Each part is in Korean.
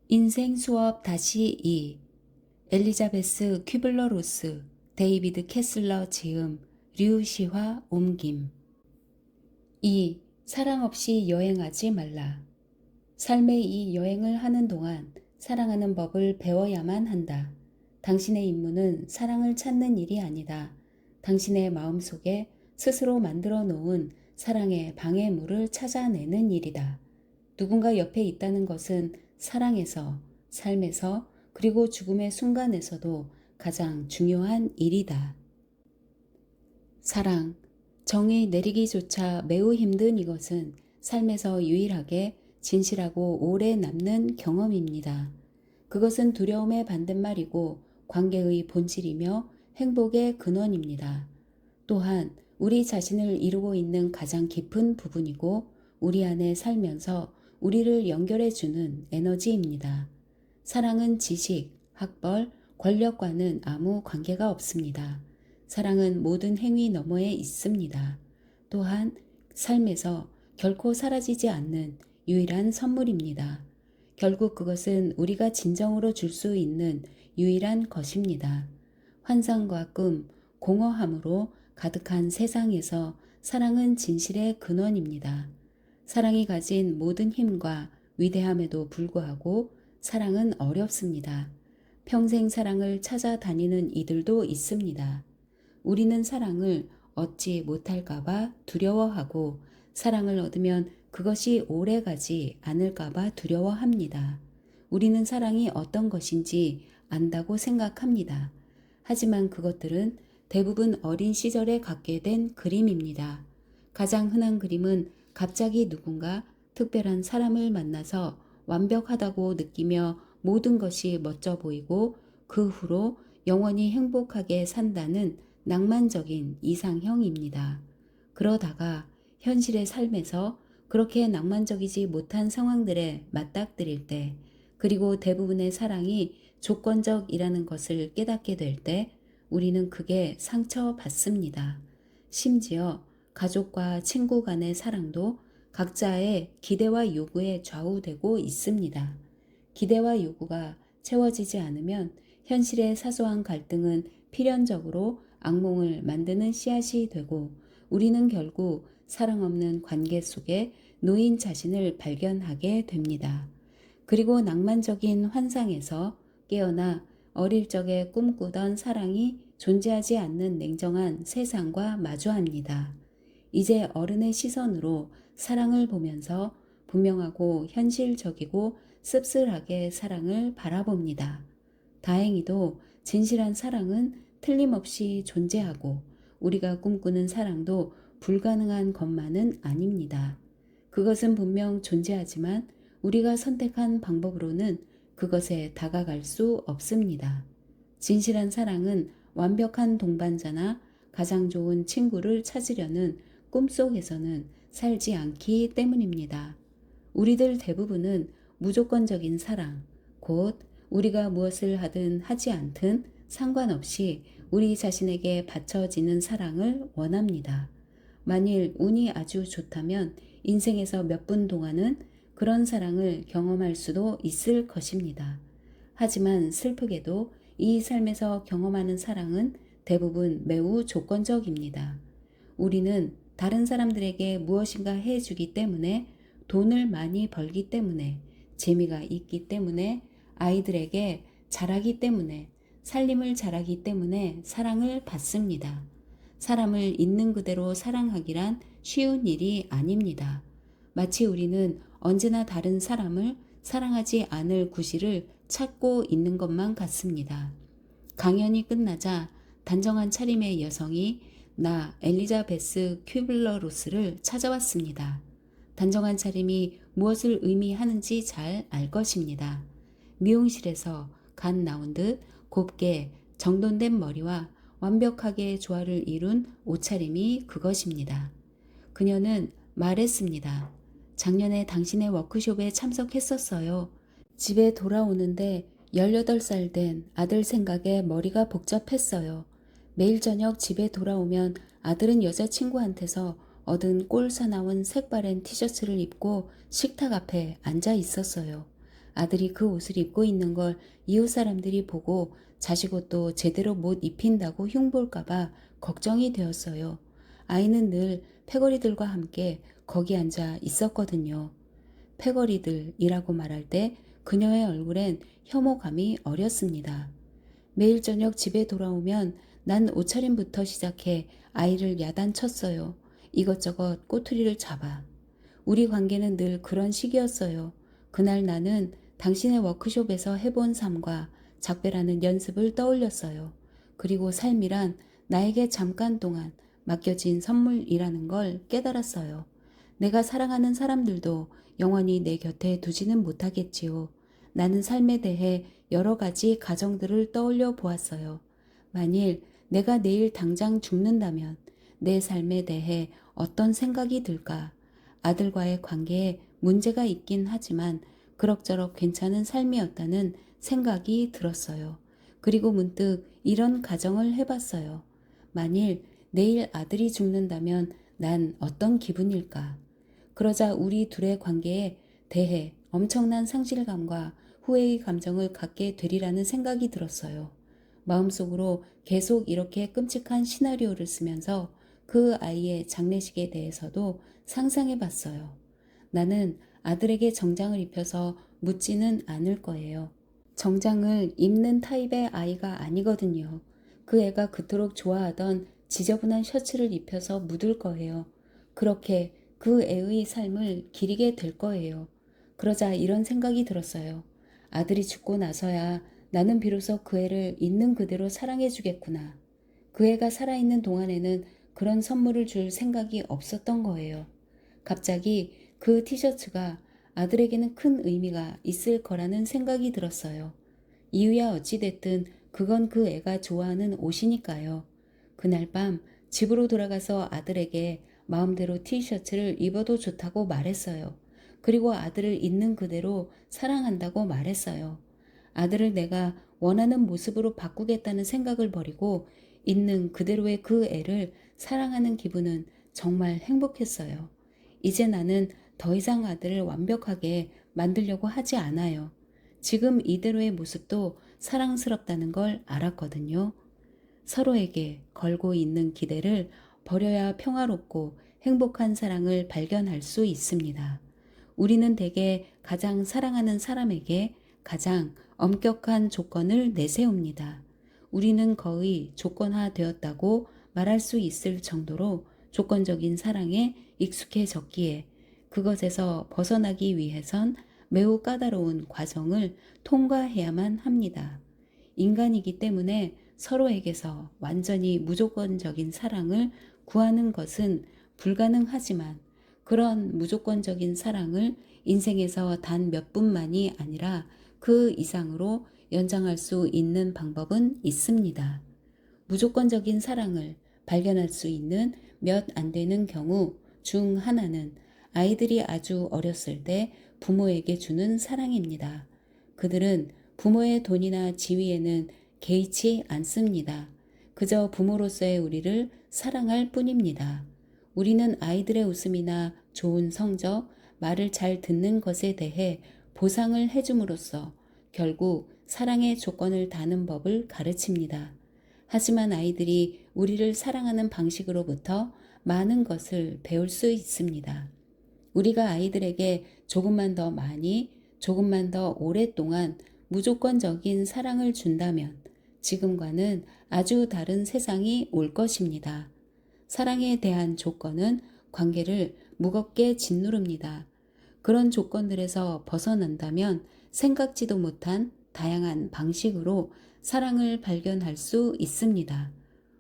인생 수업 다시 2. 엘리자베스 퀴블러 로스, 데이비드 캐슬러 지음, 류시화 옮김. 2. 사랑 없이 여행하지 말라. 삶의 이 여행을 하는 동안 사랑하는 법을 배워야만 한다. 당신의 임무는 사랑을 찾는 일이 아니다. 당신의 마음속에 스스로 만들어 놓은 사랑의 방해물을 찾아내는 일이다. 누군가 옆에 있다는 것은 사랑에서, 삶에서, 그리고 죽음의 순간에서도 가장 중요한 일이다. 사랑, 정의 내리기조차 매우 힘든 이것은 삶에서 유일하게 진실하고 오래 남는 경험입니다. 그것은 두려움의 반대말이고 관계의 본질이며 행복의 근원입니다. 또한 우리 자신을 이루고 있는 가장 깊은 부분이고 우리 안에 살면서 우리를 연결해주는 에너지입니다. 사랑은 지식, 학벌, 권력과는 아무 관계가 없습니다. 사랑은 모든 행위 너머에 있습니다. 또한 삶에서 결코 사라지지 않는 유일한 선물입니다. 결국 그것은 우리가 진정으로 줄 수 있는 유일한 것입니다. 환상과 꿈, 공허함으로 가득한 세상에서 사랑은 진실의 근원입니다. 사랑이 가진 모든 힘과 위대함에도 불구하고 사랑은 어렵습니다. 평생 사랑을 찾아다니는 이들도 있습니다. 우리는 사랑을 얻지 못할까봐 두려워하고 사랑을 얻으면 그것이 오래가지 않을까봐 두려워합니다. 우리는 사랑이 어떤 것인지 안다고 생각합니다. 하지만 그것들은 대부분 어린 시절에 갖게 된 그림입니다. 가장 흔한 그림은 갑자기 누군가 특별한 사람을 만나서 완벽하다고 느끼며 모든 것이 멋져 보이고 그 후로 영원히 행복하게 산다는 낭만적인 이상형입니다. 그러다가 현실의 삶에서 그렇게 낭만적이지 못한 상황들에 맞닥뜨릴 때, 그리고 대부분의 사랑이 조건적이라는 것을 깨닫게 될 때, 우리는 크게 상처받습니다. 심지어 가족과 친구 간의 사랑도 각자의 기대와 요구에 좌우되고 있습니다. 기대와 요구가 채워지지 않으면 현실의 사소한 갈등은 필연적으로 악몽을 만드는 씨앗이 되고 우리는 결국 사랑 없는 관계 속에 놓인 자신을 발견하게 됩니다. 그리고 낭만적인 환상에서 깨어나 어릴 적에 꿈꾸던 사랑이 존재하지 않는 냉정한 세상과 마주합니다. 이제 어른의 시선으로 사랑을 보면서 분명하고 현실적이고 씁쓸하게 사랑을 바라봅니다. 다행히도 진실한 사랑은 틀림없이 존재하고 우리가 꿈꾸는 사랑도 불가능한 것만은 아닙니다. 그것은 분명 존재하지만 우리가 선택한 방법으로는 그것에 다가갈 수 없습니다. 진실한 사랑은 완벽한 동반자나 가장 좋은 친구를 찾으려는 꿈속에서는 살지 않기 때문입니다. 우리들 대부분은 무조건적인 사랑, 곧 우리가 무엇을 하든 하지 않든 상관없이 우리 자신에게 바쳐지는 사랑을 원합니다. 만일 운이 아주 좋다면 인생에서 몇 분 동안은 그런 사랑을 경험할 수도 있을 것입니다. 하지만 슬프게도 이 삶에서 경험하는 사랑은 대부분 매우 조건적입니다. 우리는 다른 사람들에게 무엇인가 해주기 때문에, 돈을 많이 벌기 때문에, 재미가 있기 때문에, 아이들에게 잘하기 때문에, 살림을 잘하기 때문에 사랑을 받습니다. 사람을 있는 그대로 사랑하기란 쉬운 일이 아닙니다. 마치 우리는 언제나 다른 사람을 사랑하지 않을 구실을 찾고 있는 것만 같습니다. 강연이 끝나자 단정한 차림의 여성이 나 엘리자베스 퀴블러 로스를 찾아왔습니다. 단정한 차림이 무엇을 의미하는지 잘 알 것입니다. 미용실에서 갓 나온 듯 곱게 정돈된 머리와 완벽하게 조화를 이룬 옷차림이 그것입니다. 그녀는 말했습니다. 작년에 당신의 워크숍에 참석했었어요. 집에 돌아오는데 18살 된 아들 생각에 머리가 복잡했어요. 매일 저녁 집에 돌아오면 아들은 여자친구한테서 얻은 꼴 사나운 색바랜 티셔츠를 입고 식탁 앞에 앉아 있었어요. 아들이 그 옷을 입고 있는 걸 이웃 사람들이 보고 자식 옷도 제대로 못 입힌다고 흉볼까봐 걱정이 되었어요. 아이는 늘 패거리들과 함께 거기 앉아 있었거든요. 패거리들이라고 말할 때 그녀의 얼굴엔 혐오감이 어렸습니다. 매일 저녁 집에 돌아오면 난 옷차림부터 시작해 아이를 야단쳤어요. 이것저것 꼬투리를 잡아. 우리 관계는 늘 그런 식이었어요. 그날 나는 당신의 워크숍에서 해본 삶과 작별하는 연습을 떠올렸어요. 그리고 삶이란 나에게 잠깐 동안 맡겨진 선물이라는 걸 깨달았어요. 내가 사랑하는 사람들도 영원히 내 곁에 두지는 못하겠지요. 나는 삶에 대해 여러 가지 가정들을 떠올려 보았어요. 만일 내가 내일 당장 죽는다면 내 삶에 대해 어떤 생각이 들까? 아들과의 관계에 문제가 있긴 하지만 그럭저럭 괜찮은 삶이었다는 생각이 들었어요. 그리고 문득 이런 가정을 해봤어요. 만일 내일 아들이 죽는다면 난 어떤 기분일까? 그러자 우리 둘의 관계에 대해 엄청난 상실감과 후회의 감정을 갖게 되리라는 생각이 들었어요. 마음속으로 계속 이렇게 끔찍한 시나리오를 쓰면서 그 아이의 장례식에 대해서도 상상해 봤어요. 나는 아들에게 정장을 입혀서 묻지는 않을 거예요. 정장을 입는 타입의 아이가 아니거든요. 그 애가 그토록 좋아하던 지저분한 셔츠를 입혀서 묻을 거예요. 그렇게 그 애의 삶을 기리게 될 거예요. 그러자 이런 생각이 들었어요. 아들이 죽고 나서야 나는 비로소 그 애를 있는 그대로 사랑해 주겠구나. 그 애가 살아있는 동안에는 그런 선물을 줄 생각이 없었던 거예요. 갑자기 그 티셔츠가 아들에게는 큰 의미가 있을 거라는 생각이 들었어요. 이유야 어찌됐든 그건 그 애가 좋아하는 옷이니까요. 그날 밤 집으로 돌아가서 아들에게 마음대로 티셔츠를 입어도 좋다고 말했어요. 그리고 아들을 있는 그대로 사랑한다고 말했어요. 아들을 내가 원하는 모습으로 바꾸겠다는 생각을 버리고 있는 그대로의 그 애를 사랑하는 기분은 정말 행복했어요. 이제 나는 더 이상 아들을 완벽하게 만들려고 하지 않아요. 지금 이대로의 모습도 사랑스럽다는 걸 알았거든요. 서로에게 걸고 있는 기대를 버려야 평화롭고 행복한 사랑을 발견할 수 있습니다. 우리는 대개 가장 사랑하는 사람에게 가장 엄격한 조건을 내세웁니다. 우리는 거의 조건화되었다고 말할 수 있을 정도로 조건적인 사랑에 익숙해졌기에 그것에서 벗어나기 위해선 매우 까다로운 과정을 통과해야만 합니다. 인간이기 때문에 서로에게서 완전히 무조건적인 사랑을 구하는 것은 불가능하지만 그런 무조건적인 사랑을 인생에서 단 몇 분만이 아니라 그 이상으로 연장할 수 있는 방법은 있습니다. 무조건적인 사랑을 발견할 수 있는 몇 안 되는 경우 중 하나는 아이들이 아주 어렸을 때 부모에게 주는 사랑입니다. 그들은 부모의 돈이나 지위에는 개의치 않습니다. 그저 부모로서의 우리를 사랑할 뿐입니다. 우리는 아이들의 웃음이나 좋은 성적, 말을 잘 듣는 것에 대해 보상을 해줌으로써 결국 사랑의 조건을 다는 법을 가르칩니다. 하지만 아이들이 우리를 사랑하는 방식으로부터 많은 것을 배울 수 있습니다. 우리가 아이들에게 조금만 더 많이, 조금만 더 오랫동안 무조건적인 사랑을 준다면 지금과는 아주 다른 세상이 올 것입니다. 사랑에 대한 조건은 관계를 무겁게 짓누릅니다. 그런 조건들에서 벗어난다면 생각지도 못한 다양한 방식으로 사랑을 발견할 수 있습니다.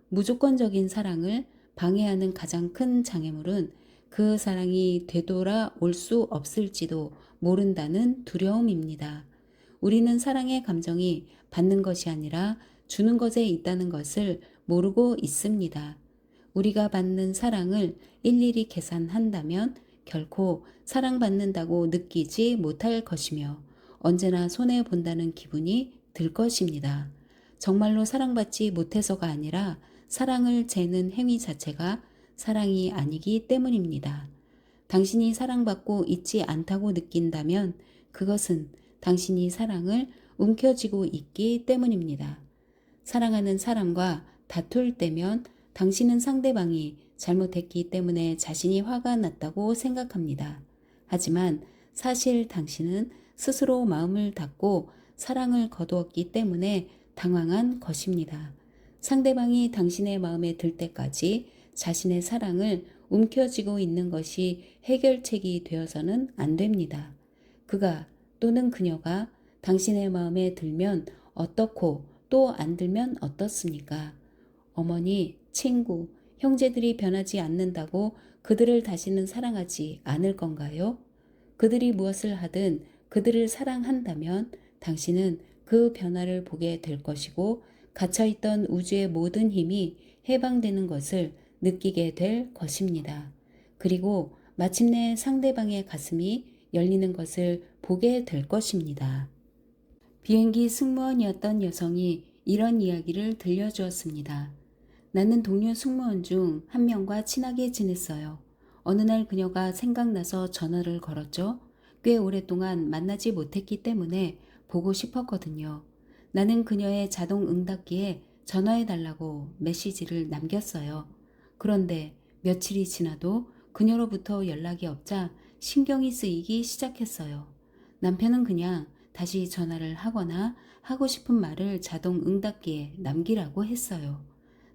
무조건적인 사랑을 방해하는 가장 큰 장애물은 그 사랑이 되돌아 올 수 없을지도 모른다는 두려움입니다. 우리는 사랑의 감정이 받는 것이 아니라 주는 것에 있다는 것을 모르고 있습니다. 우리가 받는 사랑을 일일이 계산한다면 결코 사랑받는다고 느끼지 못할 것이며 언제나 손해본다는 기분이 들 것입니다. 정말로 사랑받지 못해서가 아니라 사랑을 재는 행위 자체가 사랑이 아니기 때문입니다. 당신이 사랑받고 있지 않다고 느낀다면 그것은 당신이 사랑을 움켜쥐고 있기 때문입니다. 사랑하는 사람과 다툴 때면 당신은 상대방이 잘못했기 때문에 자신이 화가 났다고 생각합니다. 하지만 사실 당신은 스스로 마음을 닫고 사랑을 거두었기 때문에 당황한 것입니다. 상대방이 당신의 마음에 들 때까지 자신의 사랑을 움켜쥐고 있는 것이 해결책이 되어서는 안 됩니다. 그가 또는 그녀가 당신의 마음에 들면 어떻고 또 안 들면 어떻습니까? 어머니, 친구, 형제들이 변하지 않는다고 그들을 다시는 사랑하지 않을 건가요? 그들이 무엇을 하든 그들을 사랑한다면 당신은 그 변화를 보게 될 것이고 갇혀있던 우주의 모든 힘이 해방되는 것을 느끼게 될 것입니다. 그리고 마침내 상대방의 가슴이 열리는 것을 보게 될 것입니다. 비행기 승무원이었던 여성이 이런 이야기를 들려주었습니다. 나는 동료 승무원 중 한 명과 친하게 지냈어요. 어느 날 그녀가 생각나서 전화를 걸었죠. 꽤 오랫동안 만나지 못했기 때문에 보고 싶었거든요. 나는 그녀의 자동 응답기에 전화해달라고 메시지를 남겼어요. 그런데 며칠이 지나도 그녀로부터 연락이 없자 신경이 쓰이기 시작했어요. 남편은 그냥 다시 전화를 하거나 하고 싶은 말을 자동 응답기에 남기라고 했어요.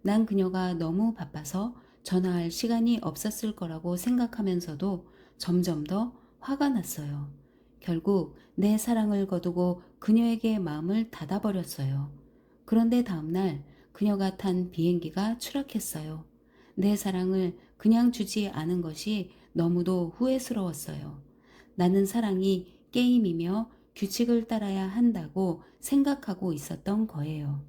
난 그녀가 너무 바빠서 전화할 시간이 없었을 거라고 생각하면서도 점점 더 화가 났어요. 결국 내 사랑을 거두고 그녀에게 마음을 닫아버렸어요. 그런데 다음날 그녀가 탄 비행기가 추락했어요. 내 사랑을 그냥 주지 않은 것이 너무도 후회스러웠어요. 나는 사랑이 게임이며 규칙을 따라야 한다고 생각하고 있었던 거예요.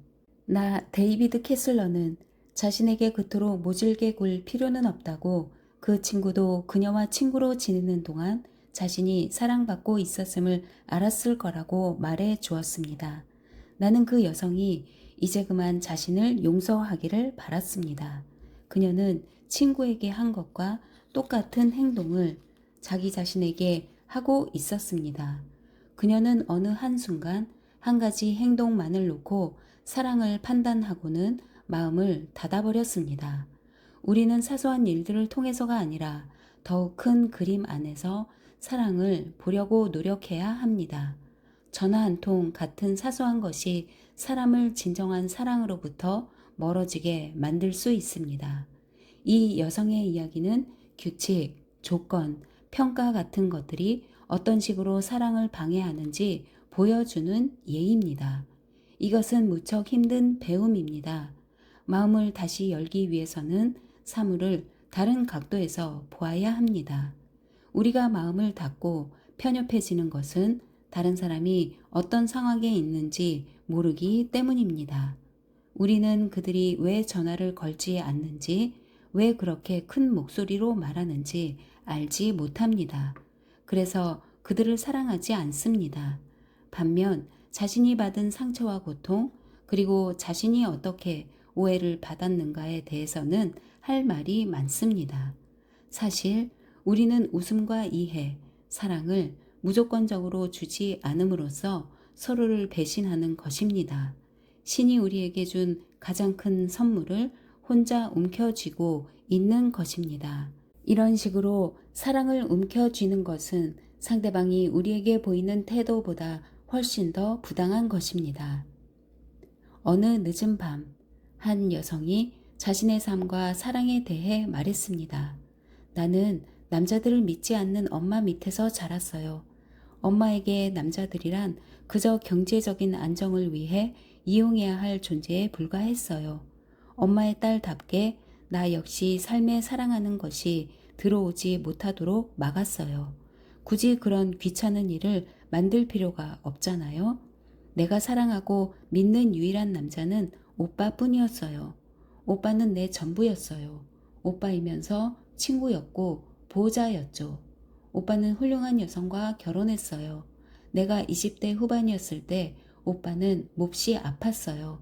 나 데이비드 캐슬러는 자신에게 그토록 모질게 굴 필요는 없다고 그 친구도 그녀와 친구로 지내는 동안 자신이 사랑받고 있었음을 알았을 거라고 말해 주었습니다. 나는 그 여성이 이제 그만 자신을 용서하기를 바랐습니다. 그녀는 친구에게 한 것과 똑같은 행동을 자기 자신에게 하고 있었습니다. 그녀는 어느 한순간 한 가지 행동만을 놓고 사랑을 판단하고는 마음을 닫아버렸습니다. 우리는 사소한 일들을 통해서가 아니라 더욱 큰 그림 안에서 사랑을 보려고 노력해야 합니다. 전화 한 통 같은 사소한 것이 사람을 진정한 사랑으로부터 멀어지게 만들 수 있습니다. 이 여성의 이야기는 규칙, 조건, 평가 같은 것들이 어떤 식으로 사랑을 방해하는지 보여주는 예입니다. 이것은 무척 힘든 배움입니다. 마음을 다시 열기 위해서는 사물을 다른 각도에서 보아야 합니다. 우리가 마음을 닫고 편협해지는 것은 다른 사람이 어떤 상황에 있는지 모르기 때문입니다. 우리는 그들이 왜 전화를 걸지 않는지, 왜 그렇게 큰 목소리로 말하는지 알지 못합니다. 그래서 그들을 사랑하지 않습니다. 반면 자신이 받은 상처와 고통, 그리고 자신이 어떻게 오해를 받았는가에 대해서는 할 말이 많습니다. 사실 우리는 웃음과 이해, 사랑을 무조건적으로 주지 않음으로써 서로를 배신하는 것입니다. 신이 우리에게 준 가장 큰 선물을 혼자 움켜쥐고 있는 것입니다. 이런 식으로 사랑을 움켜쥐는 것은 상대방이 우리에게 보이는 태도보다 훨씬 더 부당한 것입니다. 어느 늦은 밤, 한 여성이 자신의 삶과 사랑에 대해 말했습니다. 나는 남자들을 믿지 않는 엄마 밑에서 자랐어요. 엄마에게 남자들이란 그저 경제적인 안정을 위해 이용해야 할 존재에 불과했어요. 엄마의 딸답게 나 역시 삶에 사랑하는 것이 들어오지 못하도록 막았어요. 굳이 그런 귀찮은 일을 만들 필요가 없잖아요. 내가 사랑하고 믿는 유일한 남자는 오빠뿐이었어요. 오빠는 내 전부였어요. 오빠이면서 친구였고 보호자였죠. 오빠는 훌륭한 여성과 결혼했어요. 내가 20대 후반이었을 때 오빠는 몹시 아팠어요.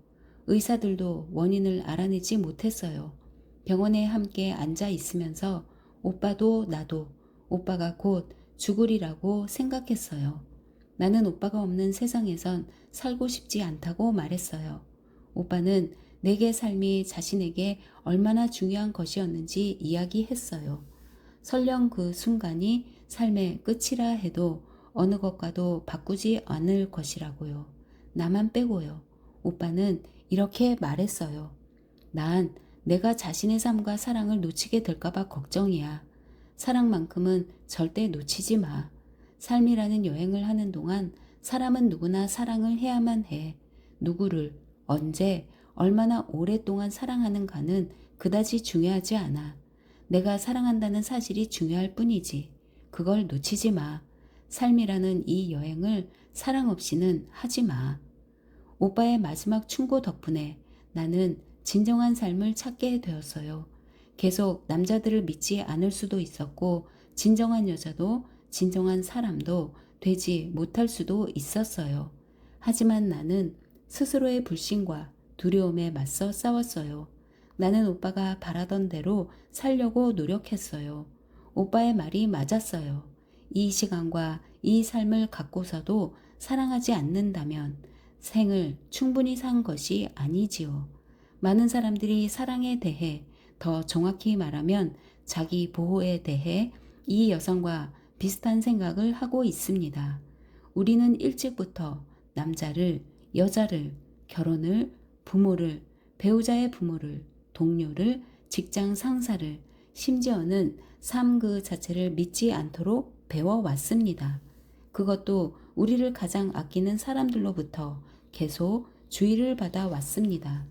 의사들도 원인을 알아내지 못했어요. 병원에 함께 앉아 있으면서 오빠도 나도 오빠가 곧 죽으리라고 생각했어요. 나는 오빠가 없는 세상에선 살고 싶지 않다고 말했어요. 오빠는 내게 삶이 자신에게 얼마나 중요한 것이었는지 이야기했어요. 설령 그 순간이 삶의 끝이라 해도 어느 것과도 바꾸지 않을 것이라고요. 나만 빼고요. 오빠는 이렇게 말했어요. 난 내가 자신의 삶과 사랑을 놓치게 될까봐 걱정이야. 사랑만큼은 절대 놓치지 마. 삶이라는 여행을 하는 동안 사람은 누구나 사랑을 해야만 해. 누구를, 언제, 얼마나 오랫동안 사랑하는가는 그다지 중요하지 않아. 내가 사랑한다는 사실이 중요할 뿐이지. 그걸 놓치지 마. 삶이라는 이 여행을 사랑 없이는 하지 마. 오빠의 마지막 충고 덕분에 나는 진정한 삶을 찾게 되었어요. 계속 남자들을 믿지 않을 수도 있었고, 진정한 여자도 진정한 사람도 되지 못할 수도 있었어요. 하지만 나는 스스로의 불신과 두려움에 맞서 싸웠어요. 나는 오빠가 바라던 대로 살려고 노력했어요. 오빠의 말이 맞았어요. 이 시간과 이 삶을 갖고서도 사랑하지 않는다면 생을 충분히 산 것이 아니지요. 많은 사람들이 사랑에 대해, 더 정확히 말하면 자기 보호에 대해 이 여성과 비슷한 생각을 하고 있습니다. 우리는 일찍부터 남자를, 여자를, 결혼을, 부모를, 배우자의 부모를, 동료를, 직장 상사를, 심지어는 삶 그 자체를 믿지 않도록 배워왔습니다. 그것도 우리를 가장 아끼는 사람들로부터 계속 주의를 받아 왔습니다.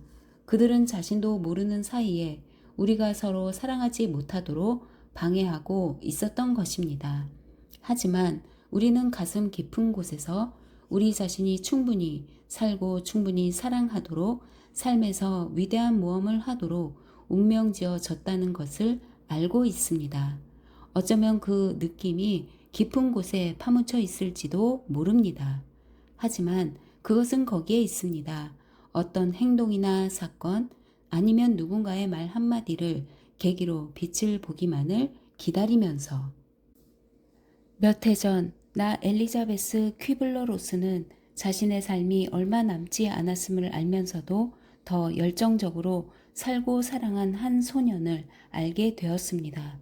그들은 자신도 모르는 사이에 우리가 서로 사랑하지 못하도록 방해하고 있었던 것입니다. 하지만 우리는 가슴 깊은 곳에서 우리 자신이 충분히 살고 충분히 사랑하도록 삶에서 위대한 모험을 하도록 운명지어졌다는 것을 알고 있습니다. 어쩌면 그 느낌이 깊은 곳에 파묻혀 있을지도 모릅니다. 하지만 그것은 거기에 있습니다. 어떤 행동이나 사건 아니면 누군가의 말 한마디를 계기로 빛을 보기만을 기다리면서. 몇 해 전 나 엘리자베스 퀴블러 로스는 자신의 삶이 얼마 남지 않았음을 알면서도 더 열정적으로 살고 사랑한 한 소년을 알게 되었습니다.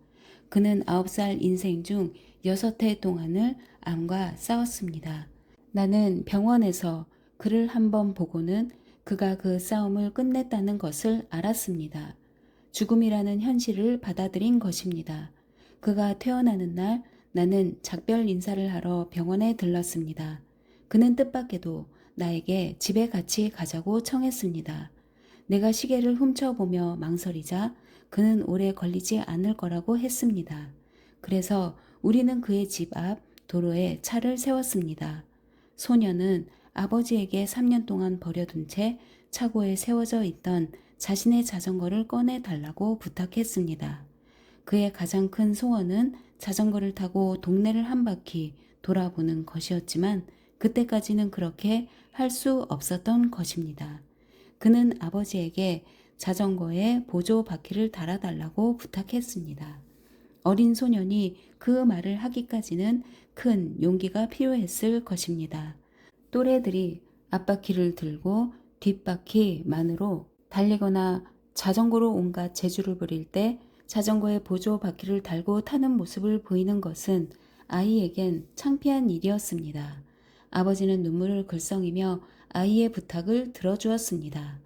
그는 9살 인생 중 6해 동안을 암과 싸웠습니다. 나는 병원에서 그를 한번 보고는 그가 그 싸움을 끝냈다는 것을 알았습니다. 죽음이라는 현실을 받아들인 것입니다. 그가 퇴원하는 날 나는 작별 인사를 하러 병원에 들렀습니다. 그는 뜻밖에도 나에게 집에 같이 가자고 청했습니다. 내가 시계를 훔쳐보며 망설이자 그는 오래 걸리지 않을 거라고 했습니다. 그래서 우리는 그의 집 앞 도로에 차를 세웠습니다. 소녀는 아버지에게 3년 동안 버려둔 채 차고에 세워져 있던 자신의 자전거를 꺼내 달라고 부탁했습니다. 그의 가장 큰 소원은 자전거를 타고 동네를 한 바퀴 돌아보는 것이었지만 그때까지는 그렇게 할 수 없었던 것입니다. 그는 아버지에게 자전거에 보조 바퀴를 달아달라고 부탁했습니다. 어린 소년이 그 말을 하기까지는 큰 용기가 필요했을 것입니다. 또래들이 앞바퀴를 들고 뒷바퀴만으로 달리거나 자전거로 온갖 재주를 부릴 때 자전거에 보조 바퀴를 달고 타는 모습을 보이는 것은 아이에겐 창피한 일이었습니다. 아버지는 눈물을 글썽이며 아이의 부탁을 들어주었습니다.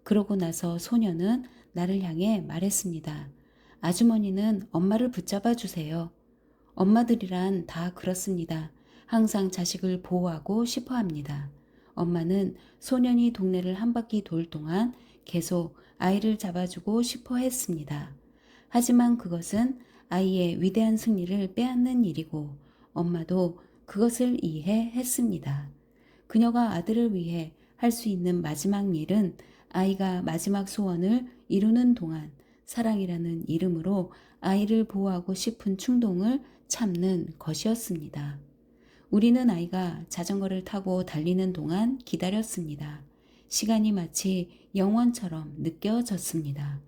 그러고 나서 소녀는 나를 향해 말했습니다. 아주머니는 엄마를 붙잡아 주세요. 엄마들이란 다 그렇습니다. 항상 자식을 보호하고 싶어 합니다. 엄마는 소년이 동네를 한 바퀴 돌 동안 계속 아이를 잡아주고 싶어 했습니다. 하지만 그것은 아이의 위대한 승리를 빼앗는 일이고 엄마도 그것을 이해했습니다. 그녀가 아들을 위해 할 수 있는 마지막 일은 아이가 마지막 소원을 이루는 동안 사랑이라는 이름으로 아이를 보호하고 싶은 충동을 참는 것이었습니다. 우리는 아이가 자전거를 타고 달리는 동안 기다렸습니다. 시간이 마치 영원처럼 느껴졌습니다.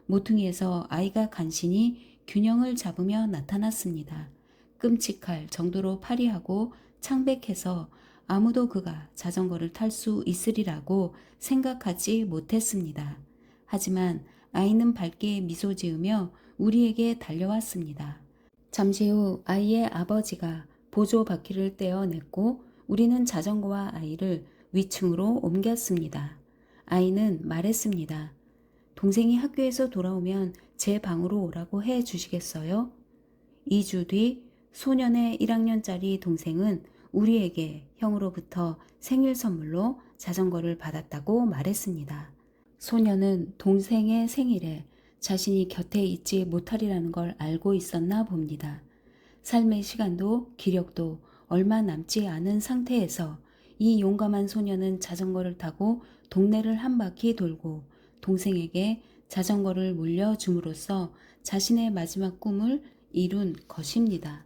모퉁이에서 아이가 간신히 균형을 잡으며 나타났습니다. 끔찍할 정도로 파리하고 창백해서 아무도 그가 자전거를 탈 수 있으리라고 생각하지 못했습니다. 하지만 아이는 밝게 미소 지으며 우리에게 달려왔습니다. 잠시 후 아이의 아버지가 보조 바퀴를 떼어냈고 우리는 자전거와 아이를 위층으로 옮겼습니다. 아이는 말했습니다. 동생이 학교에서 돌아오면 제 방으로 오라고 해 주시겠어요? 2주 뒤 소년의 1학년짜리 동생은 우리에게 형으로부터 생일 선물로 자전거를 받았다고 말했습니다. 소년은 동생의 생일에 자신이 곁에 있지 못하리라는 걸 알고 있었나 봅니다. 삶의 시간도 기력도 얼마 남지 않은 상태에서 이 용감한 소년은 자전거를 타고 동네를 한 바퀴 돌고 동생에게 자전거를 물려줌으로써 자신의 마지막 꿈을 이룬 것입니다.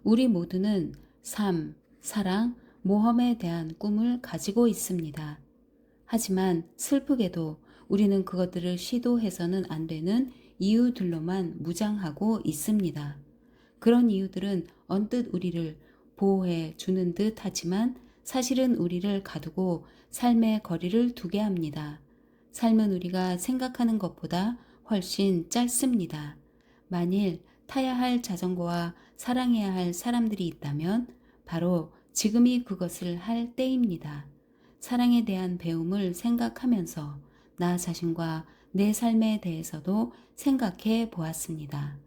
우리 모두는 삶, 사랑, 모험에 대한 꿈을 가지고 있습니다. 하지만 슬프게도 우리는 그것들을 시도해서는 안 되는 이유들로만 무장하고 있습니다. 그런 이유들은 언뜻 우리를 보호해 주는 듯 하지만 사실은 우리를 가두고 삶의 거리를 두게 합니다. 삶은 우리가 생각하는 것보다 훨씬 짧습니다. 만일 타야 할 자전거와 사랑해야 할 사람들이 있다면 바로 지금이 그것을 할 때입니다. 사랑에 대한 배움을 생각하면서 나 자신과 내 삶에 대해서도 생각해 보았습니다.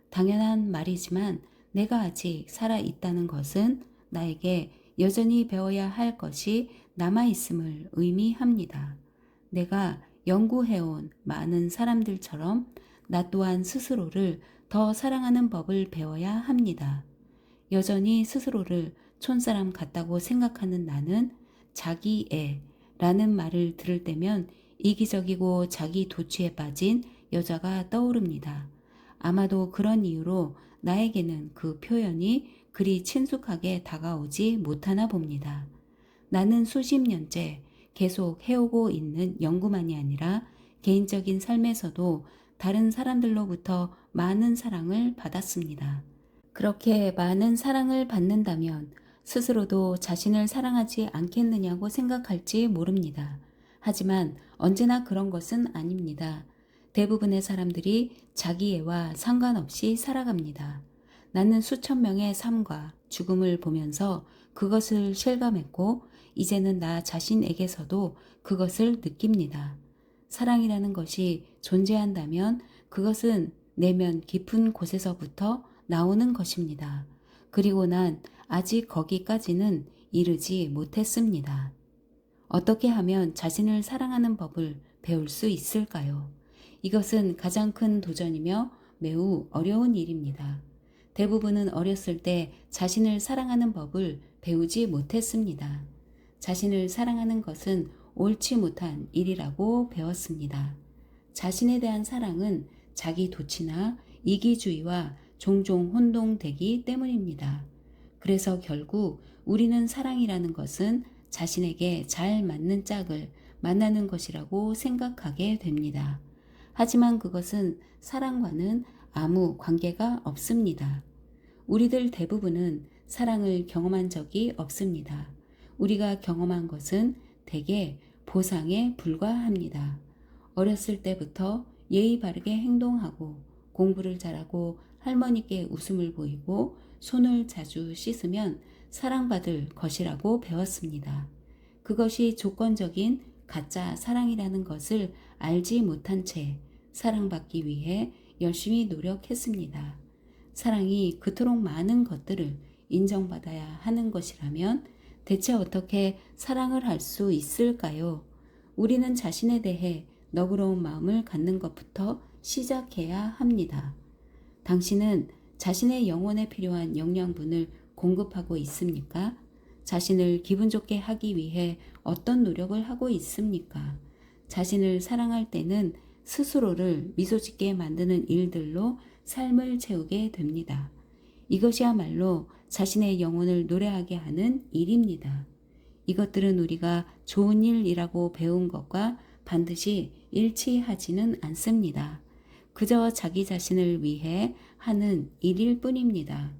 당연한 말이지만 내가 아직 살아 있다는 것은 나에게 여전히 배워야 할 것이 남아있음을 의미합니다. 내가 연구해온 많은 사람들처럼 나 또한 스스로를 더 사랑하는 법을 배워야 합니다. 여전히 스스로를 촌사람 같다고 생각하는 나는 자기애라는 말을 들을 때면 이기적이고 자기 도취에 빠진 여자가 떠오릅니다. 아마도 그런 이유로 나에게는 그 표현이 그리 친숙하게 다가오지 못하나 봅니다. 나는 수십 년째 계속 해오고 있는 연구만이 아니라 개인적인 삶에서도 다른 사람들로부터 많은 사랑을 받았습니다. 그렇게 많은 사랑을 받는다면 스스로도 자신을 사랑하지 않겠느냐고 생각할지 모릅니다. 하지만 언제나 그런 것은 아닙니다. 대부분의 사람들이 자기애와 상관없이 살아갑니다. 나는 수천 명의 삶과 죽음을 보면서 그것을 실감했고 이제는 나 자신에게서도 그것을 느낍니다. 사랑이라는 것이 존재한다면 그것은 내면 깊은 곳에서부터 나오는 것입니다. 그리고 난 아직 거기까지는 이르지 못했습니다. 어떻게 하면 자신을 사랑하는 법을 배울 수 있을까요? 이것은 가장 큰 도전이며 매우 어려운 일입니다. 대부분은 어렸을 때 자신을 사랑하는 법을 배우지 못했습니다. 자신을 사랑하는 것은 옳지 못한 일이라고 배웠습니다. 자신에 대한 사랑은 자기 도취나 이기주의와 종종 혼동되기 때문입니다. 그래서 결국 우리는 사랑이라는 것은 자신에게 잘 맞는 짝을 만나는 것이라고 생각하게 됩니다. 하지만 그것은 사랑과는 아무 관계가 없습니다. 우리들 대부분은 사랑을 경험한 적이 없습니다. 우리가 경험한 것은 대개 보상에 불과합니다. 어렸을 때부터 예의 바르게 행동하고 공부를 잘하고 할머니께 웃음을 보이고 손을 자주 씻으면 사랑받을 것이라고 배웠습니다. 그것이 조건적인 가짜 사랑이라는 것을 알지 못한 채 사랑받기 위해 열심히 노력했습니다. 사랑이 그토록 많은 것들을 인정받아야 하는 것이라면 대체 어떻게 사랑을 할 수 있을까요? 우리는 자신에 대해 너그러운 마음을 갖는 것부터 시작해야 합니다. 당신은 자신의 영혼에 필요한 영양분을 공급하고 있습니까? 자신을 기분 좋게 하기 위해 어떤 노력을 하고 있습니까? 자신을 사랑할 때는 스스로를 미소 짓게 만드는 일들로 삶을 채우게 됩니다. 이것이야말로 자신의 영혼을 노래하게 하는 일입니다. 이것들은 우리가 좋은 일이라고 배운 것과 반드시 일치하지는 않습니다. 그저 자기 자신을 위해 하는 일일 뿐입니다.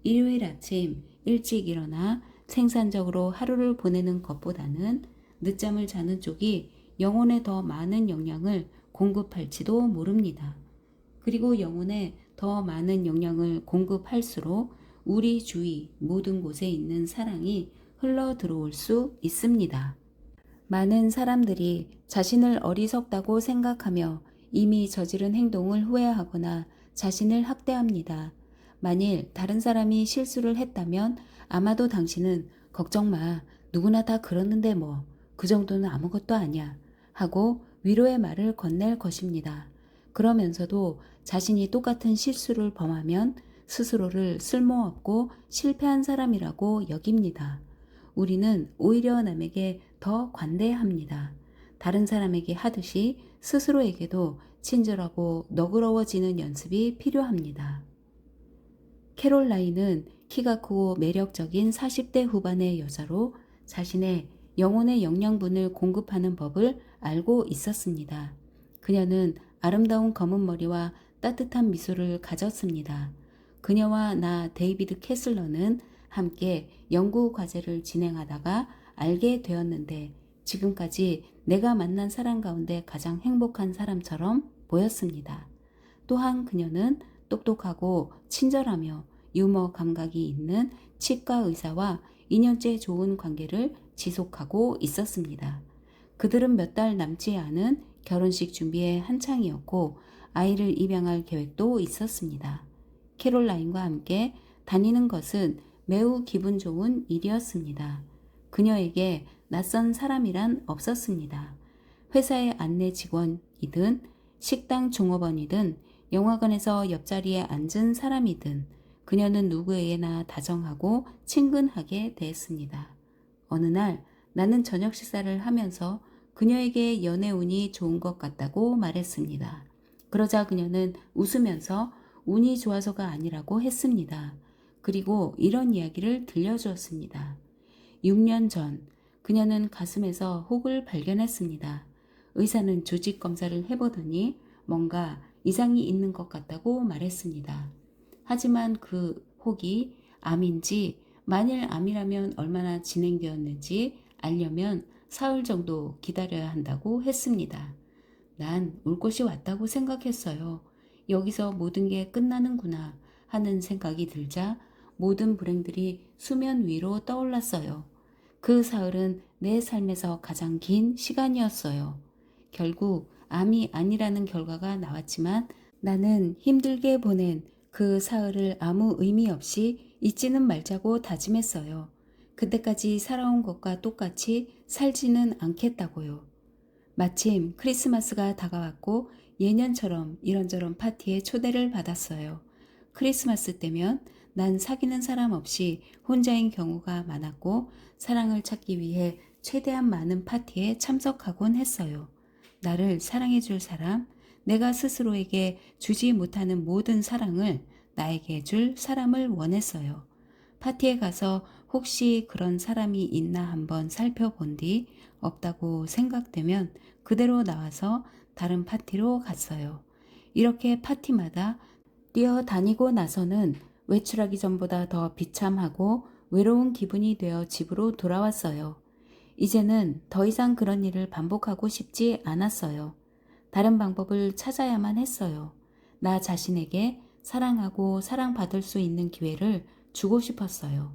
일요일 아침 일찍 일어나 생산적으로 하루를 보내는 것보다는 늦잠을 자는 쪽이 영혼에 더 많은 영향을 공급할지도 모릅니다. 그리고 영혼에 더 많은 영향을 공급할수록 우리 주위 모든 곳에 있는 사랑이 흘러 들어올 수 있습니다. 많은 사람들이 자신을 어리석다고 생각하며 이미 저지른 행동을 후회하거나 자신을 학대합니다. 만일 다른 사람이 실수를 했다면 아마도 당신은 걱정 마, 누구나 다 그러는데 뭐, 그 정도는 아무것도 아니야 하고 위로의 말을 건넬 것입니다. 그러면서도 자신이 똑같은 실수를 범하면 스스로를 쓸모없고 실패한 사람이라고 여깁니다. 우리는 오히려 남에게 더 관대합니다. 다른 사람에게 하듯이 스스로에게도 친절하고 너그러워지는 연습이 필요합니다. 캐롤라인은 키가 크고 매력적인 40대 후반의 여자로 자신의 영혼의 영양분을 공급하는 법을 알고 있었습니다. 그녀는 아름다운 검은 머리와 따뜻한 미소를 가졌습니다. 그녀와 나 데이비드 캐슬러는 함께 연구 과제를 진행하다가 알게 되었는데 지금까지 내가 만난 사람 가운데 가장 행복한 사람처럼 보였습니다. 또한 그녀는 똑똑하고 친절하며 유머 감각이 있는 치과 의사와 2년째 좋은 관계를 지속하고 있었습니다. 그들은 몇 달 남지 않은 결혼식 준비에 한창이었고 아이를 입양할 계획도 있었습니다. 캐롤라인과 함께 다니는 것은 매우 기분 좋은 일이었습니다. 그녀에게 낯선 사람이란 없었습니다. 회사의 안내 직원이든 식당 종업원이든 영화관에서 옆자리에 앉은 사람이든 그녀는 누구에게나 다정하고 친근하게 대했습니다. 어느 날 나는 저녁 식사를 하면서 그녀에게 연애운이 좋은 것 같다고 말했습니다. 그러자 그녀는 웃으면서 운이 좋아서가 아니라고 했습니다. 그리고 이런 이야기를 들려주었습니다. 6년 전 그녀는 가슴에서 혹을 발견했습니다. 의사는 조직 검사를 해보더니 뭔가 이상이 있는 것 같다고 말했습니다. 하지만 그 혹이 암인지 만일 암이라면 얼마나 진행되었는지 알려면 사흘 정도 기다려야 한다고 했습니다. 난 올 것이 왔다고 생각했어요. 여기서 모든 게 끝나는구나 하는 생각이 들자 모든 불행들이 수면 위로 떠올랐어요. 그 사흘은 내 삶에서 가장 긴 시간이었어요. 결국 암이 아니라는 결과가 나왔지만 나는 힘들게 보낸 그 사흘을 아무 의미 없이 잊지는 말자고 다짐했어요. 그때까지 살아온 것과 똑같이 살지는 않겠다고요. 마침 크리스마스가 다가왔고 예년처럼 이런저런 파티에 초대를 받았어요. 크리스마스 때면 난 사귀는 사람 없이 혼자인 경우가 많았고 사랑을 찾기 위해 최대한 많은 파티에 참석하곤 했어요. 나를 사랑해줄 사람, 내가 스스로에게 주지 못하는 모든 사랑을 나에게 줄 사람을 원했어요. 파티에 가서 혹시 그런 사람이 있나 한번 살펴본 뒤 없다고 생각되면 그대로 나와서 다른 파티로 갔어요. 이렇게 파티마다 뛰어다니고 나서는 외출하기 전보다 더 비참하고 외로운 기분이 되어 집으로 돌아왔어요. 이제는 더 이상 그런 일을 반복하고 싶지 않았어요. 다른 방법을 찾아야만 했어요. 나 자신에게 사랑하고 사랑받을 수 있는 기회를 주고 싶었어요.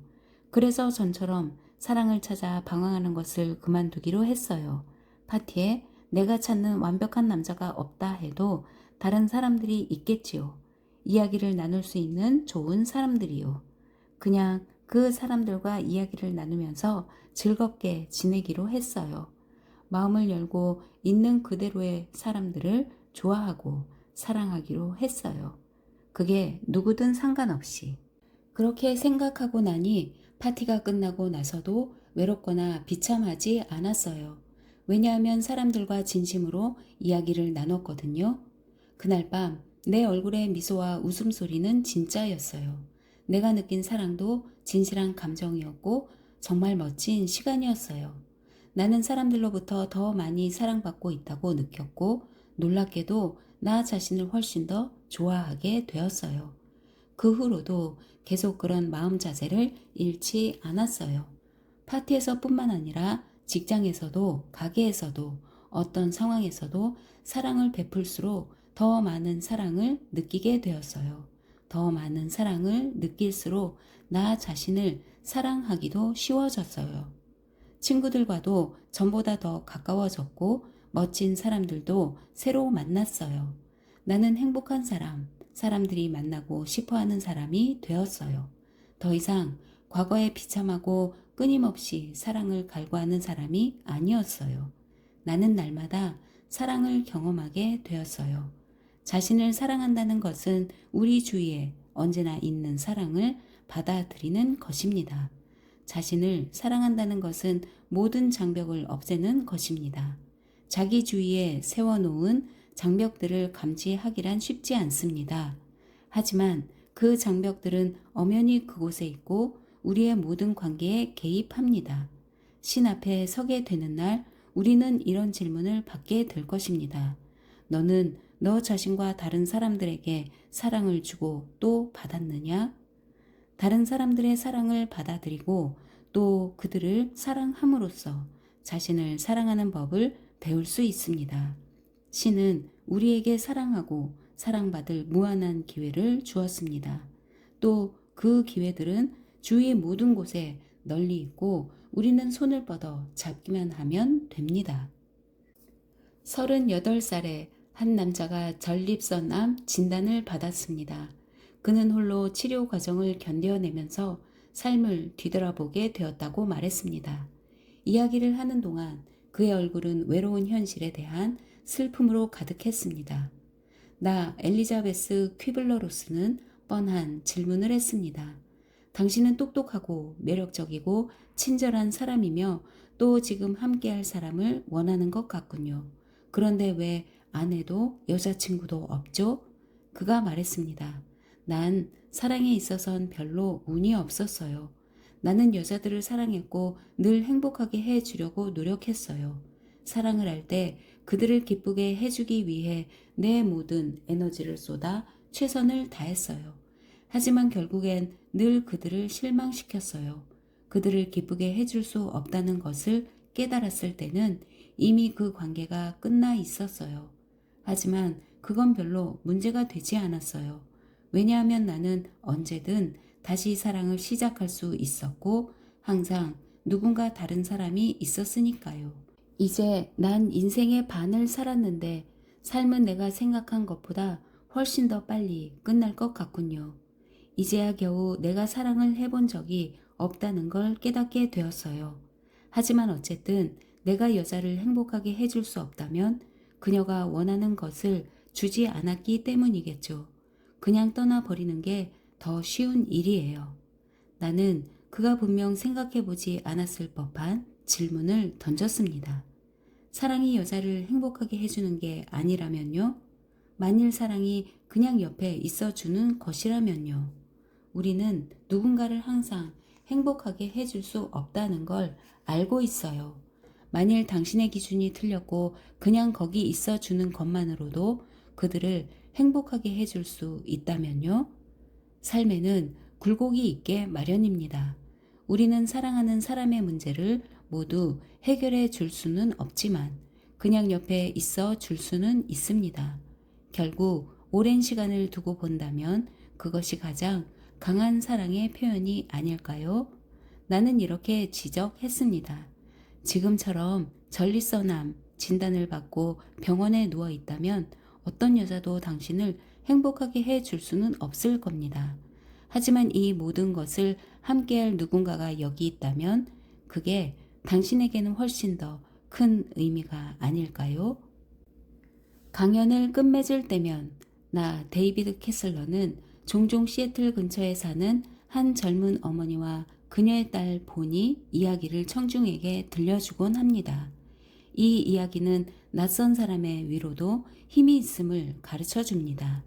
그래서 전처럼 사랑을 찾아 방황하는 것을 그만두기로 했어요. 파티에 내가 찾는 완벽한 남자가 없다 해도 다른 사람들이 있겠지요. 이야기를 나눌 수 있는 좋은 사람들이요. 그냥 그 사람들과 이야기를 나누면서 즐겁게 지내기로 했어요. 마음을 열고 있는 그대로의 사람들을 좋아하고 사랑하기로 했어요. 그게 누구든 상관없이. 그렇게 생각하고 나니 파티가 끝나고 나서도 외롭거나 비참하지 않았어요. 왜냐하면 사람들과 진심으로 이야기를 나눴거든요. 그날 밤 내 얼굴의 미소와 웃음소리는 진짜였어요. 내가 느낀 사랑도 진실한 감정이었고 정말 멋진 시간이었어요. 나는 사람들로부터 더 많이 사랑받고 있다고 느꼈고 놀랍게도 나 자신을 훨씬 더 좋아하게 되었어요. 그 후로도 계속 그런 마음 자세를 잃지 않았어요. 파티에서뿐만 아니라 직장에서도 가게에서도 어떤 상황에서도 사랑을 베풀수록 더 많은 사랑을 느끼게 되었어요. 더 많은 사랑을 느낄수록 나 자신을 사랑하기도 쉬워졌어요. 친구들과도 전보다 더 가까워졌고 멋진 사람들도 새로 만났어요. 나는 행복한 사람, 사람들이 만나고 싶어하는 사람이 되었어요. 더 이상 과거에 비참하고 끊임없이 사랑을 갈구하는 사람이 아니었어요. 나는 날마다 사랑을 경험하게 되었어요. 자신을 사랑한다는 것은 우리 주위에 언제나 있는 사랑을 받아들이는 것입니다. 자신을 사랑한다는 것은 모든 장벽을 없애는 것입니다. 자기 주위에 세워놓은 장벽들을 감지하기란 쉽지 않습니다. 하지만 그 장벽들은 엄연히 그곳에 있고 우리의 모든 관계에 개입합니다. 신 앞에 서게 되는 날 우리는 이런 질문을 받게 될 것입니다. 너는 너 자신과 다른 사람들에게 사랑을 주고 또 받았느냐? 다른 사람들의 사랑을 받아들이고 또 그들을 사랑함으로써 자신을 사랑하는 법을 배울 수 있습니다. 신은 우리에게 사랑하고 사랑받을 무한한 기회를 주었습니다. 또 그 기회들은 주위 모든 곳에 널리 있고 우리는 손을 뻗어 잡기만 하면 됩니다. 38살에 한 남자가 전립선암 진단을 받았습니다. 그는 홀로 치료 과정을 견뎌내면서 삶을 뒤돌아보게 되었다고 말했습니다. 이야기를 하는 동안 그의 얼굴은 외로운 현실에 대한 슬픔으로 가득했습니다. 나 엘리자베스 퀴블러 로스는 뻔한 질문을 했습니다. 당신은 똑똑하고 매력적이고 친절한 사람이며 또 지금 함께할 사람을 원하는 것 같군요. 그런데 왜 아내도 여자친구도 없죠? 그가 말했습니다. 난 사랑에 있어선 별로 운이 없었어요. 나는 여자들을 사랑했고 늘 행복하게 해주려고 노력했어요. 사랑을 할 때 그들을 기쁘게 해주기 위해 내 모든 에너지를 쏟아 최선을 다했어요. 하지만 결국엔 늘 그들을 실망시켰어요. 그들을 기쁘게 해줄 수 없다는 것을 깨달았을 때는 이미 그 관계가 끝나 있었어요. 하지만 그건 별로 문제가 되지 않았어요. 왜냐하면 나는 언제든 다시 사랑을 시작할 수 있었고 항상 누군가 다른 사람이 있었으니까요. 이제 난 인생의 반을 살았는데 삶은 내가 생각한 것보다 훨씬 더 빨리 끝날 것 같군요. 이제야 겨우 내가 사랑을 해본 적이 없다는 걸 깨닫게 되었어요. 하지만 어쨌든 내가 여자를 행복하게 해줄 수 없다면 그녀가 원하는 것을 주지 않았기 때문이겠죠. 그냥 떠나버리는 게 더 쉬운 일이에요. 나는 그가 분명 생각해보지 않았을 법한 질문을 던졌습니다. 사랑이 여자를 행복하게 해주는 게 아니라면요? 만일 사랑이 그냥 옆에 있어주는 것이라면요? 우리는 누군가를 항상 행복하게 해줄 수 없다는 걸 알고 있어요. 만일 당신의 기준이 틀렸고 그냥 거기 있어주는 것만으로도 그들을 행복하게 해줄 수 있다면요? 삶에는 굴곡이 있게 마련입니다. 우리는 사랑하는 사람의 문제를 모두 해결해 줄 수는 없지만 그냥 옆에 있어 줄 수는 있습니다. 결국 오랜 시간을 두고 본다면 그것이 가장 강한 사랑의 표현이 아닐까요? 나는 이렇게 지적했습니다. 지금처럼 전립선암 진단을 받고 병원에 누워 있다면 어떤 여자도 당신을 행복하게 해줄 수는 없을 겁니다. 하지만 이 모든 것을 함께할 누군가가 여기 있다면 그게 당신에게는 훨씬 더 큰 의미가 아닐까요? 강연을 끝맺을 때면 나 데이비드 캐슬러는 종종 시애틀 근처에 사는 한 젊은 어머니와 그녀의 딸 본이 이야기를 청중에게 들려주곤 합니다. 이 이야기는 낯선 사람의 위로도 힘이 있음을 가르쳐 줍니다.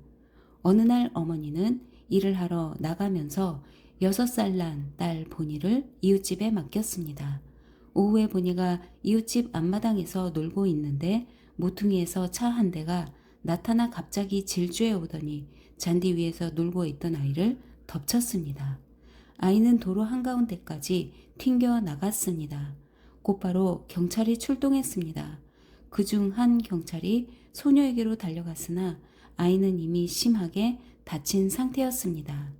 어느 날 어머니는 일을 하러 나가면서 6살 난 딸 보니를 이웃집에 맡겼습니다. 오후에 보니가 이웃집 앞마당에서 놀고 있는데 모퉁이에서 차 한 대가 나타나 갑자기 질주해 오더니 잔디 위에서 놀고 있던 아이를 덮쳤습니다. 아이는 도로 한가운데까지 튕겨 나갔습니다. 곧바로 경찰이 출동했습니다. 그중 한 경찰이 소녀에게로 달려갔으나 아이는 이미 심하게 다친 상태였습니다.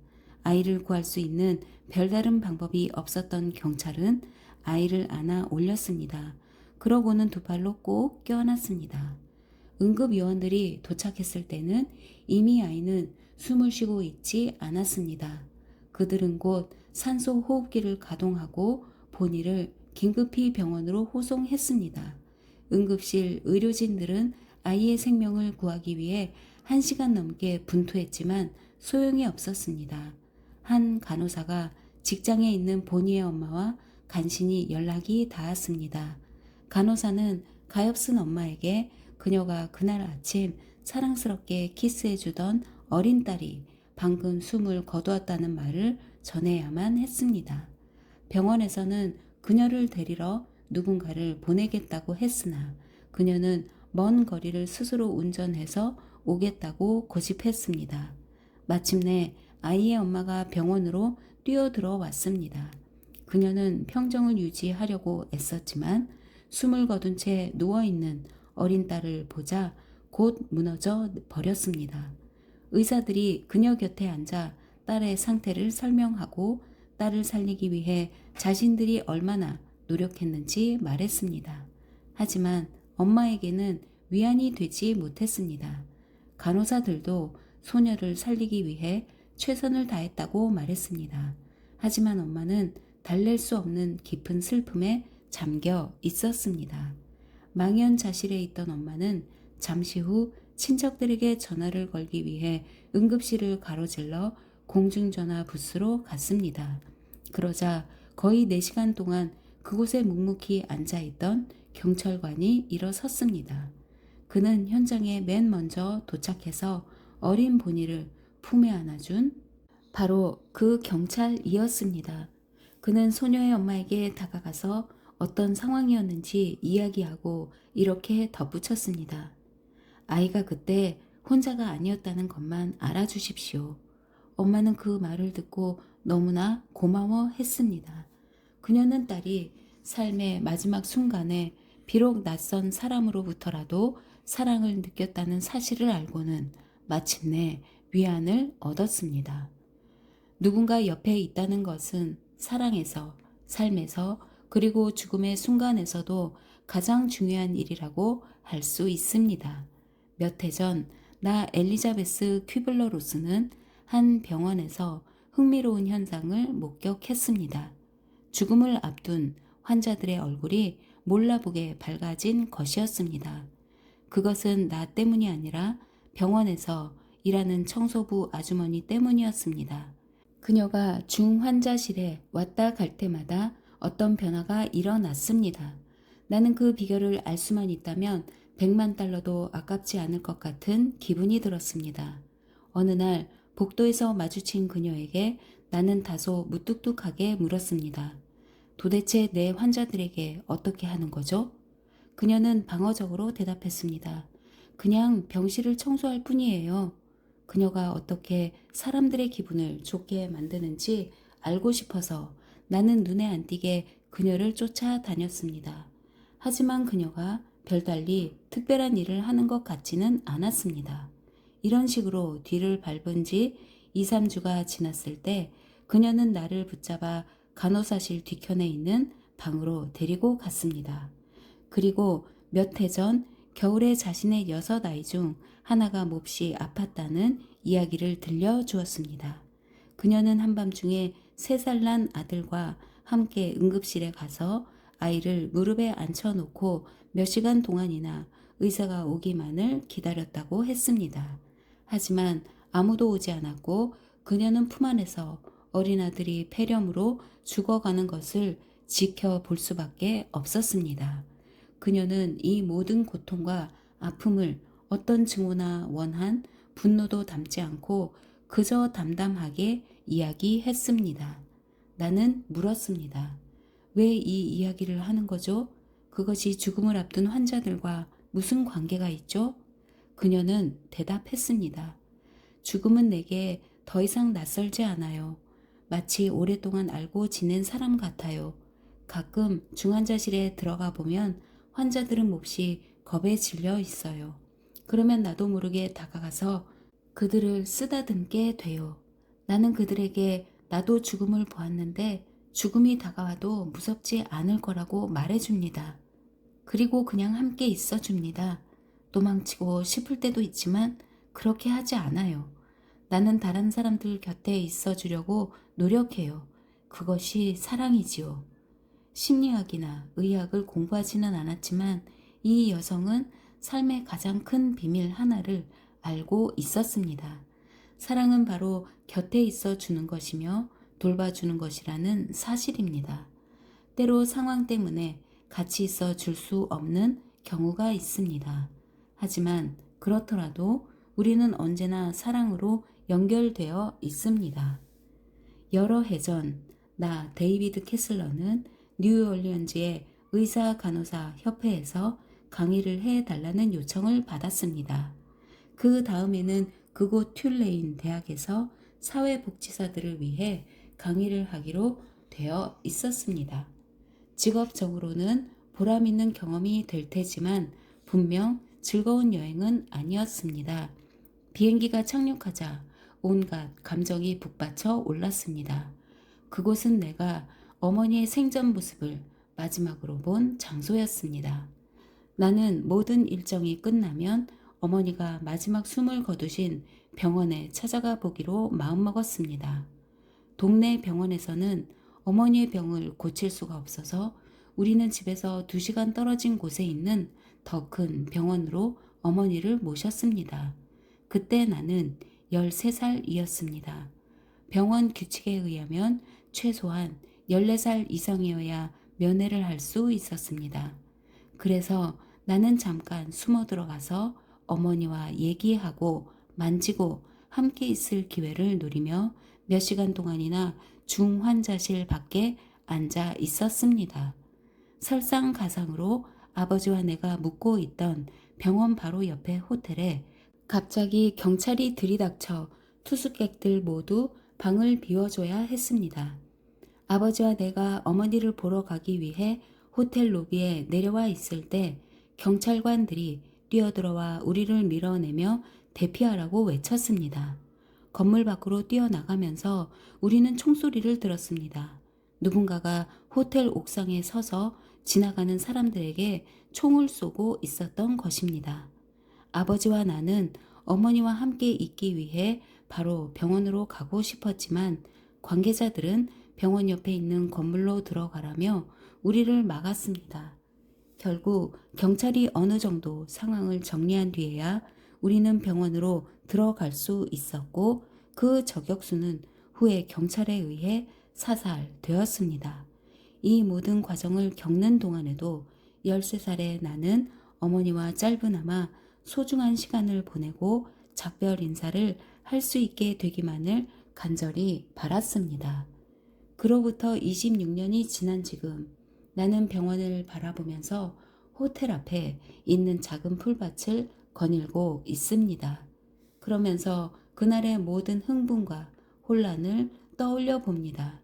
아이를 구할 수 있는 별다른 방법이 없었던 경찰은 아이를 안아 올렸습니다. 그러고는 두 팔로 꼭 껴안았습니다. 응급요원들이 도착했을 때는 이미 아이는 숨을 쉬고 있지 않았습니다. 그들은 곧 산소 호흡기를 가동하고 본이를 긴급히 병원으로 호송했습니다. 응급실 의료진들은 아이의 생명을 구하기 위해 1시간 넘게 분투했지만 소용이 없었습니다. 한 간호사가 직장에 있는 본이의 엄마와 간신히 연락이 닿았습니다. 간호사는 가엾은 엄마에게 그녀가 그날 아침 사랑스럽게 키스해주던 어린 딸이 방금 숨을 거두었다는 말을 전해야만 했습니다. 병원에서는 그녀를 데리러 누군가를 보내겠다고 했으나 그녀는 먼 거리를 스스로 운전해서 오겠다고 고집했습니다. 마침내 아이의 엄마가 병원으로 뛰어들어 왔습니다. 그녀는 평정을 유지하려고 애썼지만 숨을 거둔 채 누워있는 어린 딸을 보자 곧 무너져 버렸습니다. 의사들이 그녀 곁에 앉아 딸의 상태를 설명하고 딸을 살리기 위해 자신들이 얼마나 노력했는지 말했습니다. 하지만 엄마에게는 위안이 되지 못했습니다. 간호사들도 소녀를 살리기 위해 최선을 다했다고 말했습니다. 하지만 엄마는 달랠 수 없는 깊은 슬픔에 잠겨 있었습니다. 망연자실에 있던 엄마는 잠시 후 친척들에게 전화를 걸기 위해 응급실을 가로질러 공중전화 부스로 갔습니다. 그러자 거의 4시간 동안 그곳에 묵묵히 앉아있던 경찰관이 일어섰습니다. 그는 현장에 맨 먼저 도착해서 어린 본이를 품에 안아준 바로 그 경찰이었습니다. 그는 소녀의 엄마에게 다가가서 어떤 상황이었는지 이야기하고 이렇게 덧붙였습니다. 아이가 그때 혼자가 아니었다는 것만 알아주십시오. 엄마는 그 말을 듣고 너무나 고마워했습니다. 그녀는 딸이 삶의 마지막 순간에 비록 낯선 사람으로부터라도 사랑을 느꼈다는 사실을 알고는 마침내 위안을 얻었습니다. 누군가 옆에 있다는 것은 사랑에서, 삶에서, 그리고 죽음의 순간에서도 가장 중요한 일이라고 할 수 있습니다. 몇 해 전 나 엘리자베스 퀴블러 로스는 한 병원에서 흥미로운 현상을 목격했습니다. 죽음을 앞둔 환자들의 얼굴이 몰라보게 밝아진 것이었습니다. 그것은 나 때문이 아니라 병원에서 일하는 청소부 아주머니 때문이었습니다. 그녀가 중환자실에 왔다 갈 때마다 어떤 변화가 일어났습니다. 나는 그 비결을 알 수만 있다면 100만 달러도 아깝지 않을 것 같은 기분이 들었습니다. 어느 날 복도에서 마주친 그녀에게 나는 다소 무뚝뚝하게 물었습니다. 도대체 내 환자들에게 어떻게 하는 거죠? 그녀는 방어적으로 대답했습니다. 그냥 병실을 청소할 뿐이에요. 그녀가 어떻게 사람들의 기분을 좋게 만드는지 알고 싶어서 나는 눈에 안 띄게 그녀를 쫓아다녔습니다. 하지만 그녀가 별달리 특별한 일을 하는 것 같지는 않았습니다. 이런 식으로 뒤를 밟은 지 2, 3주가 지났을 때 그녀는 나를 붙잡아 간호사실 뒤편에 있는 방으로 데리고 갔습니다. 그리고 몇 해 전 겨울에 자신의 6 아이 중 하나가 몹시 아팠다는 이야기를 들려주었습니다. 그녀는 한밤중에 3살 난 아들과 함께 응급실에 가서 아이를 무릎에 앉혀놓고 몇 시간 동안이나 의사가 오기만을 기다렸다고 했습니다. 하지만 아무도 오지 않았고 그녀는 품 안에서 어린아들이 폐렴으로 죽어가는 것을 지켜볼 수밖에 없었습니다. 그녀는 이 모든 고통과 아픔을 어떤 증오나 원한, 분노도 담지 않고 그저 담담하게 이야기했습니다. 나는 물었습니다. 왜 이 이야기를 하는 거죠? 그것이 죽음을 앞둔 환자들과 무슨 관계가 있죠? 그녀는 대답했습니다. 죽음은 내게 더 이상 낯설지 않아요. 마치 오랫동안 알고 지낸 사람 같아요. 가끔 중환자실에 들어가 보면 환자들은 몹시 겁에 질려 있어요. 그러면 나도 모르게 다가가서 그들을 쓰다듬게 돼요. 나는 그들에게 나도 죽음을 보았는데 죽음이 다가와도 무섭지 않을 거라고 말해줍니다. 그리고 그냥 함께 있어 줍니다. 도망치고 싶을 때도 있지만 그렇게 하지 않아요. 나는 다른 사람들 곁에 있어 주려고 노력해요. 그것이 사랑이지요. 심리학이나 의학을 공부하지는 않았지만 이 여성은 삶의 가장 큰 비밀 하나를 알고 있었습니다. 사랑은 바로 곁에 있어 주는 것이며 돌봐주는 것이라는 사실입니다. 때로 상황 때문에 같이 있어 줄 수 없는 경우가 있습니다. 하지만 그렇더라도 우리는 언제나 사랑으로 연결되어 있습니다. 여러 해 전, 나 데이비드 캐슬러는 뉴올리언즈의 의사 간호사 협회에서 강의를 해 달라는 요청을 받았습니다. 그 다음에는 그곳 튤레인 대학에서 사회복지사들을 위해 강의를 하기로 되어 있었습니다. 직업적으로는 보람 있는 경험이 될 테지만 분명 즐거운 여행은 아니었습니다. 비행기가 착륙하자 온갖 감정이 북받쳐 올랐습니다. 그곳은 내가 어머니의 생전 모습을 마지막으로 본 장소였습니다. 나는 모든 일정이 끝나면 어머니가 마지막 숨을 거두신 병원에 찾아가 보기로 마음먹었습니다. 동네 병원에서는 어머니의 병을 고칠 수가 없어서 우리는 집에서 2시간 떨어진 곳에 있는 더 큰 병원으로 어머니를 모셨습니다. 그때 나는 13살이었습니다. 병원 규칙에 의하면 최소한 14살 이상이어야 면회를 할 수 있었습니다. 그래서 나는 잠깐 숨어 들어가서 어머니와 얘기하고 만지고 함께 있을 기회를 노리며 몇 시간 동안이나 중환자실 밖에 앉아 있었습니다. 설상가상으로 아버지와 내가 묵고 있던 병원 바로 옆에 호텔에 갑자기 경찰이 들이닥쳐 투숙객들 모두 방을 비워줘야 했습니다. 아버지와 내가 어머니를 보러 가기 위해 호텔 로비에 내려와 있을 때 경찰관들이 뛰어들어와 우리를 밀어내며 대피하라고 외쳤습니다. 건물 밖으로 뛰어나가면서 우리는 총소리를 들었습니다. 누군가가 호텔 옥상에 서서 지나가는 사람들에게 총을 쏘고 있었던 것입니다. 아버지와 나는 어머니와 함께 있기 위해 바로 병원으로 가고 싶었지만 관계자들은 병원 옆에 있는 건물로 들어가라며 우리를 막았습니다. 결국 경찰이 어느 정도 상황을 정리한 뒤에야 우리는 병원으로 들어갈 수 있었고 그 저격수는 후에 경찰에 의해 사살되었습니다. 이 모든 과정을 겪는 동안에도 13살의 나는 어머니와 짧으나마 소중한 시간을 보내고 작별 인사를 할 수 있게 되기만을 간절히 바랐습니다. 그로부터 26년이 지난 지금 나는 병원을 바라보면서 호텔 앞에 있는 작은 풀밭을 거닐고 있습니다. 그러면서 그날의 모든 흥분과 혼란을 떠올려 봅니다.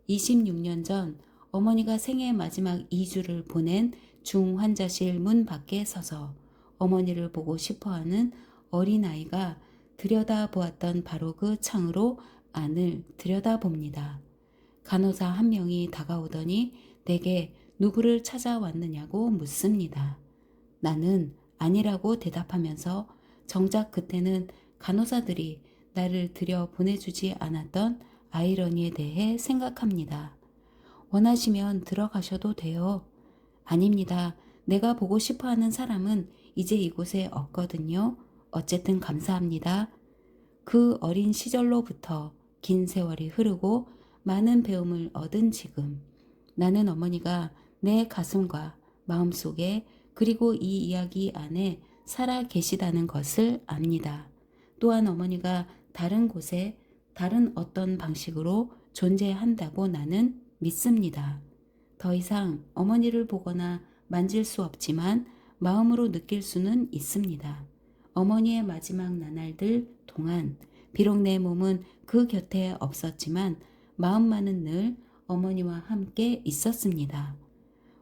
26년 전 어머니가 생애 마지막 2주를 보낸 중환자실 문 밖에 서서 어머니를 보고 싶어하는 어린아이가 들여다보았던 바로 그 창으로 안을 들여다봅니다. 간호사 한 명이 다가오더니 내게 누구를 찾아왔느냐고 묻습니다. 나는 아니라고 대답하면서 정작 그때는 간호사들이 나를 들여보내주지 않았던 아이러니에 대해 생각합니다. 원하시면 들어가셔도 돼요. 아닙니다. 내가 보고 싶어하는 사람은 이제 이곳에 없거든요. 어쨌든 감사합니다. 그 어린 시절로부터 긴 세월이 흐르고 많은 배움을 얻은 지금 나는 어머니가 내 가슴과 마음속에 그리고 이 이야기 안에 살아 계시다는 것을 압니다. 또한 어머니가 다른 곳에 다른 어떤 방식으로 존재한다고 나는 믿습니다. 더 이상 어머니를 보거나 만질 수 없지만 마음으로 느낄 수는 있습니다. 어머니의 마지막 나날들 동안 비록 내 몸은 그 곁에 없었지만 마음만은 늘 어머니와 함께 있었습니다.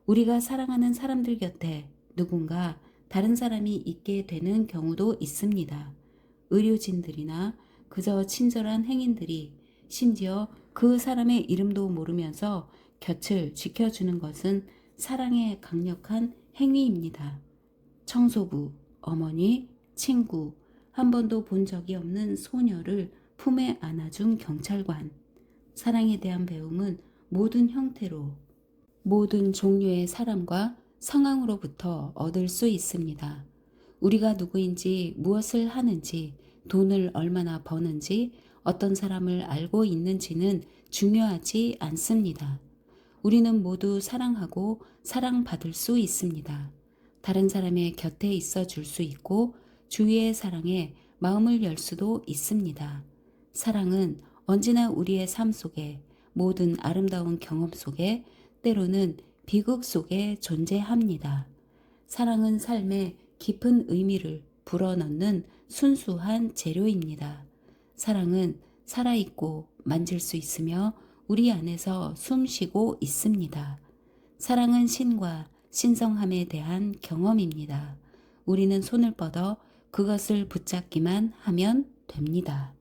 우리가 사랑하는 사람들 곁에 누군가 다른 사람이 있게 되는 경우도 있습니다. 의료진들이나 그저 친절한 행인들이 심지어 그 사람의 이름도 모르면서 곁을 지켜주는 것은 사랑의 강력한 행위입니다. 청소부, 어머니, 친구, 한 번도 본 적이 없는 소녀를 품에 안아준 경찰관. 사랑에 대한 배움은 모든 형태로, 모든 종류의 사람과 상황으로부터 얻을 수 있습니다. 우리가 누구인지, 무엇을 하는지, 돈을 얼마나 버는지, 어떤 사람을 알고 있는지는 중요하지 않습니다. 우리는 모두 사랑하고 사랑받을 수 있습니다. 다른 사람의 곁에 있어 줄 수 있고 주위의 사랑에 마음을 열 수도 있습니다. 사랑은 언제나 우리의 삶 속에 모든 아름다운 경험 속에 때로는 비극 속에 존재합니다. 사랑은 삶의 깊은 의미를 불어넣는 순수한 재료입니다. 사랑은 살아있고 만질 수 있으며 우리 안에서 숨쉬고 있습니다. 사랑은 신과 신성함에 대한 경험입니다. 우리는 손을 뻗어 그것을 붙잡기만 하면 됩니다.